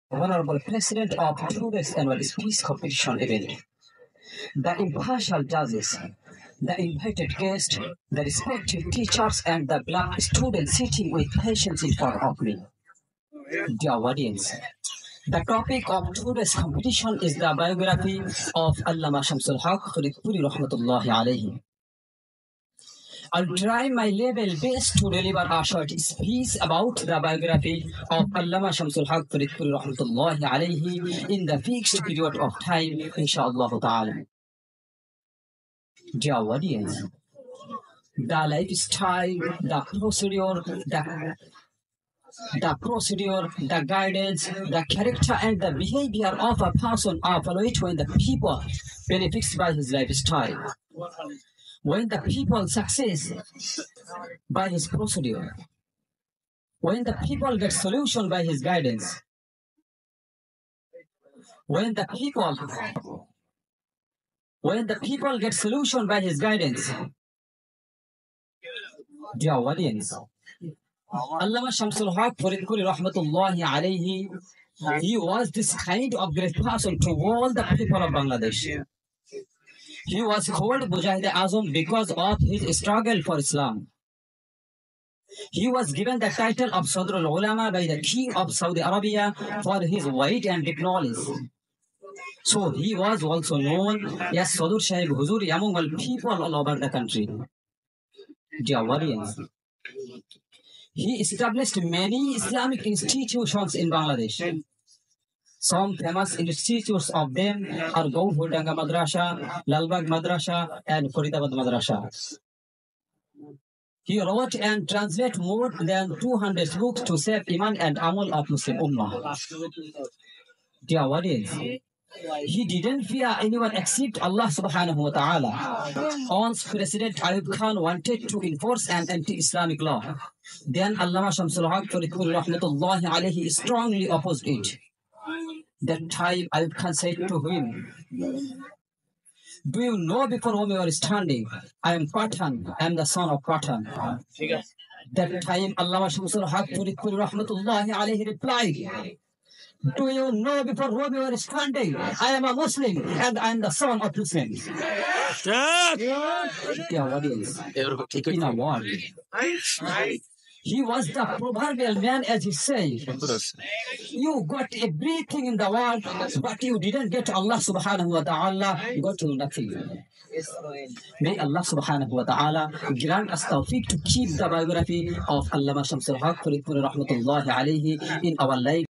Honorable President of today's annual speech competition event, the impartial judges, the invited guests, the respected teachers, and the beloved students sitting with patience in front of me. Dear audience, the topic of today's competition is the biography of Allama Shamsul Haq Faridpuri Rahmatullahi alayhi. I'll try my level best to deliver a short speech about the biography of Allama Shamsul Haq Faridpuri Rahmatullahi alayhi in the fixed period of time, inshallah ta'ala. Dear audience, the lifestyle, the procedure, the guidance, the character, and the behavior of a person are followed when the people benefits by his lifestyle. When the people success by his procedure. When the people get solution by his guidance. When the people get solution by his guidance. Dear audience, Allama Shamsul Haq Faridpuri Rahmatullahi alayhi, he was this kind of great person to all the people of Bangladesh. He was called Mujahid Azam because of his struggle for Islam. He was given the title of Sadr al-Ulama by the King of Saudi Arabia for his weight and deep knowledge. So he was also known as Sadur Shahib Huzuri among all people all over the country. Dear audience, he established many Islamic institutions in Bangladesh. Some famous institutes of them are Gaufurdanga Madrasa, Lalbagh Madrasa, and Faridabad Madrasa. He wrote and translated more than 200 books to save Iman and Amal of Muslim Ummah. Dear audience, he didn't fear anyone except Allah subhanahu wa ta'ala. Once President Ayub Khan wanted to enforce an anti-Islamic law. Then Allama Shamsul Haq Faridpuri Rahmatullahi alayhi strongly opposed it. That time Ayub Khan said to him, "Do you know before whom you are standing? I am Pathan. I am the son of Pathan." That time Allama Shamsul Haq Faridpuri Rahmatullahi alayhi replied, "Do you know before whom you are standing? I am a Muslim and I am the son of Muslims." Dear audience, in a word, he was the proverbial man, as he said. You got everything in the world, but you didn't get Allah subhanahu wa ta'ala, you got nothing. May Allah subhanahu wa ta'ala grant us tawfiq to keep the biography of Allama Shamsul Haq Faridpuri Rahmatullahi alayhi in our life